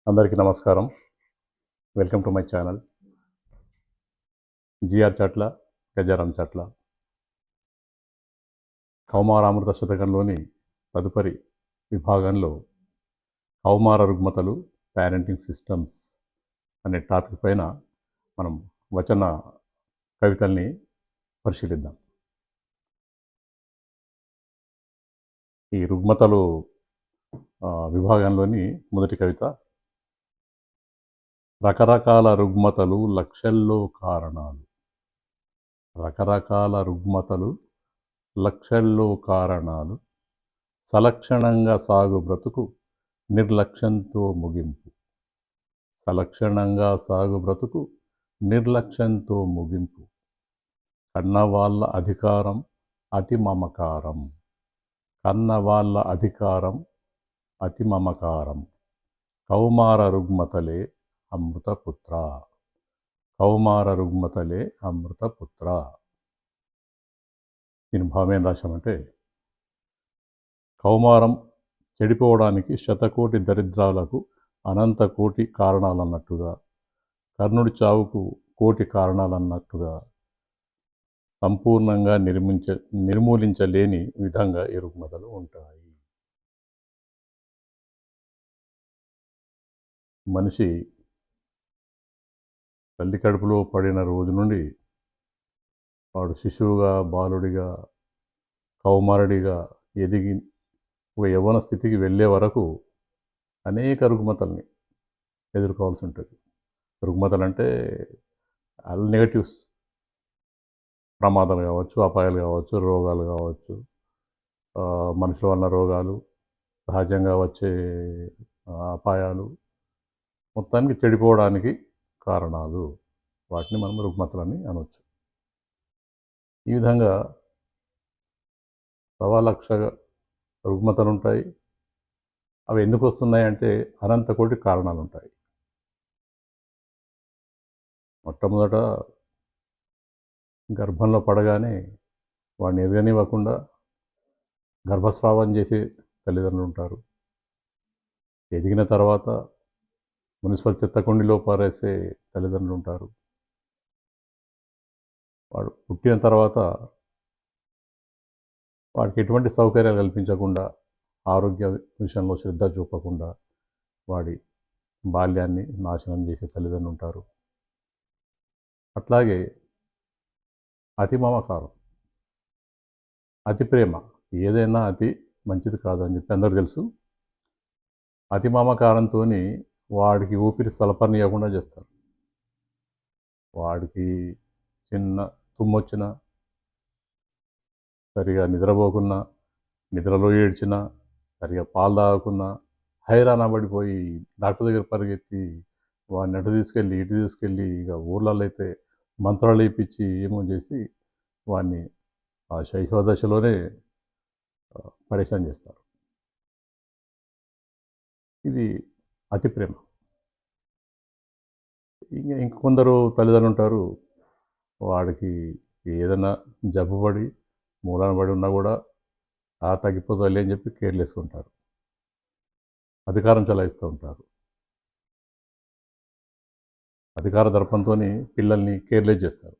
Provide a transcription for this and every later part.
అందరికీ నమస్కారం. Welcome to my channel. G R Chatla, Gajaram Chatla. కౌమారామృత శతకంలోని తదుపరి విభాగంలో కౌమార రుగ్మతలు, పేరెంటింగ్ సిస్టమ్స్ అనే టాపిక్ పైన మనం వచన కవితల్ని పరిశీలిద్దాం. ఈ రుగ్మతలు విభాగంలోని మొదటి కవిత. రకరకాల రుగ్మతలు లక్షల్లో కారణాలు. రకరకాల రుగ్మతలు లక్షల్లో కారణాలు. సలక్షణంగా సాగు బ్రతుకు నిర్లక్ష్యంతో ముగింపు. సలక్షణంగా సాగు బ్రతుకు నిర్లక్ష్యంతో ముగింపు. కన్నవాళ్ళ అధికారం అతి మమకారం. కన్నవాళ్ళ అధికారం అతి మమకారం. కౌమార రుగ్మతలే అమృతపుత్ర. కౌమార రుగ్మతలే అమృతపుత్ర. దీని భావం ఏం రాశామంటే, కౌమారం చెడిపోవడానికి శతకోటి దరిద్రాలకు అనంత కోటి కారణాలన్నట్టుగా, కర్ణుడి చావుకు 1,000,000 కారణాలన్నట్టుగా సంపూర్ణంగా నిర్మూలించలేని విధంగా ఈ రుగ్మతలు ఉంటాయి. మనిషి తల్లి కడుపులో పడిన రోజు నుండి వాడు శిశువుగా, బాలుడిగా, కౌమారుడిగా ఎదిగి ఒక యవ్వన స్థితికి వెళ్ళే వరకు అనేక రుగ్మతల్ని ఎదుర్కోవాల్సి ఉంటుంది. రుగ్మతలు అంటే ఆల్ నెగటివ్స్, ప్రమాదాలు కావచ్చు, అపాయాలు కావచ్చు, రోగాలు కావచ్చు, మనుషుల వలన రోగాలు, సహజంగా వచ్చే అపాయాలు, మొత్తానికి చెడిపోవడానికి కారణాలు. వాటిని మనం రుగ్మతలని అనవచ్చు. ఈ విధంగా 1,00,000 రుగ్మతలు ఉంటాయి. అవి ఎందుకు వస్తున్నాయి అంటే అనంత కోటి కారణాలు ఉంటాయి. మొట్టమొదట గర్భంలో పడగానే వాడిని ఎదగనివ్వకుండా గర్భస్రావం చేసే తల్లిదండ్రులు ఉంటారు. ఎదిగిన తర్వాత మున్సిపల్ చెత్తకుండిలో పారేసే తల్లిదండ్రులు ఉంటారు. వాడు పుట్టిన తర్వాత వాడికి ఎటువంటి సౌకర్యాలు కల్పించకుండా, ఆరోగ్య విషయంలో శ్రద్ధ చూపకుండా వాడి బాల్యాన్ని నాశనం చేసే తల్లిదండ్రులు ఉంటారు. అట్లాగే అతి మమకారం, అతి ప్రేమ. ఏదైనా అతి మంచిది కాదు అని చెప్పి అందరూ తెలుసు. అతి మమకారంతో వాడికి ఊపిరి సలపనీయకుండా చేస్తారు. వాడికి చిన్న తుమ్మొచ్చినా, సరిగా నిద్రపోకున్నా, నిద్రలో ఏడ్చినా, సరిగా పాలు తాగకున్నా హైరాణ పడిపోయి డాక్టర్ దగ్గర పరిగెత్తి వాడిని అటు తీసుకెళ్ళి ఇటు తీసుకెళ్ళి, ఇక ఊర్లలో అయితే మంత్రాలు వేయించి ఏమో చేసి వాడిని ఆ శైశవ దశలోనే పరేషాన్ చేస్తారు. ఇది అతి ప్రేమ. ఇంకొందరు తల్లిదండ్రులు ఉంటారు, వాడికి ఏదైనా జబ్బు పడి మూలాన పడి ఉన్నా కూడా తగ్గిపోతాయి అని చెప్పి కేర్లెస్గా ఉంటారు. అధికారం చలాయిస్తూ ఉంటారు. అధికార దర్పంతో పిల్లల్ని కేర్లెస్ చేస్తారు.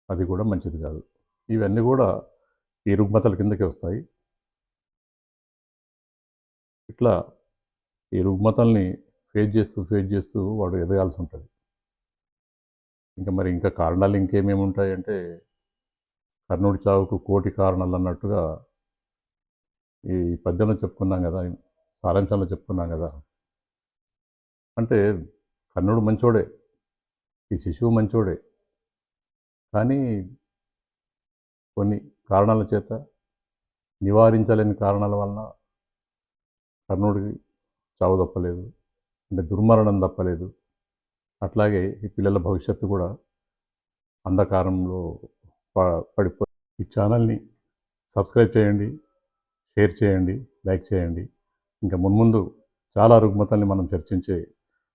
అది కూడా మంచిది కాదు. ఇవన్నీ కూడా ఈ రుగ్మతల కిందకే వస్తాయి. ఇట్లా ఈ రుగ్మతల్ని ఫేస్ చేస్తూ వాడు ఎదగాల్సి ఉంటుంది. ఇంకా కారణాలు ఇంకేమేమి ఉంటాయంటే, కర్ణుడి చావుకు 1,000,000 కారణాలు అన్నట్టుగా ఈ పద్యంలో చెప్పుకున్నాం కదా, సారాంశంలో చెప్పుకున్నాం కదా. అంటే కర్ణుడు మంచోడే, ఈ శిశువు మంచోడే, కానీ కొన్ని కారణాల చేత, నివారించలేని కారణాల వలన కర్ణుడికి చావు తప్పలేదు, అంటే దుర్మరణం తప్పలేదు. అట్లాగే ఈ పిల్లల భవిష్యత్తు కూడా అంధకారంలో పడిపోయి. ఈ ఛానల్ని సబ్స్క్రైబ్ చేయండి, షేర్ చేయండి, లైక్ చేయండి. ఇంకా మున్ముందు చాలా రుగ్మతల్ని మనం చర్చించే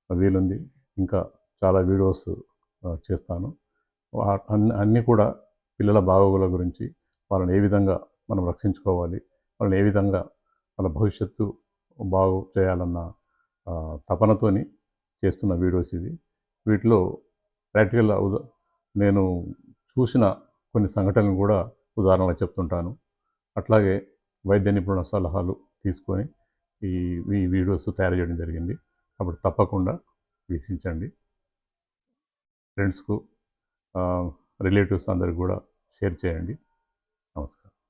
వీలుంది. ఇంకా చాలా వీడియోస్ చేస్తాను. అన్నీ కూడా పిల్లల బాగోగుల గురించి, వాళ్ళని ఏ విధంగా మనం రక్షించుకోవాలి, వాళ్ళని ఏ విధంగా వాళ్ళ భవిష్యత్తు బాగు చేయాలన్న తపనతోని చేస్తున్న వీడియోస్ ఇవి. వీటిలో ప్రాక్టికల్ నేను చూసిన కొన్ని సంఘటనలు కూడా ఉదాహరణగా చెప్తుంటాను. అట్లాగే వైద్య నిపుణుల సలహాలు తీసుకొని ఈ ఈ వీడియోస్ తయారు చేయడం జరిగింది. కాబట్టి తప్పకుండా వీక్షించండి. ఫ్రెండ్స్‌కు రిలేటివ్స్ అందరికి కూడా షేర్ చేయండి. నమస్కారం.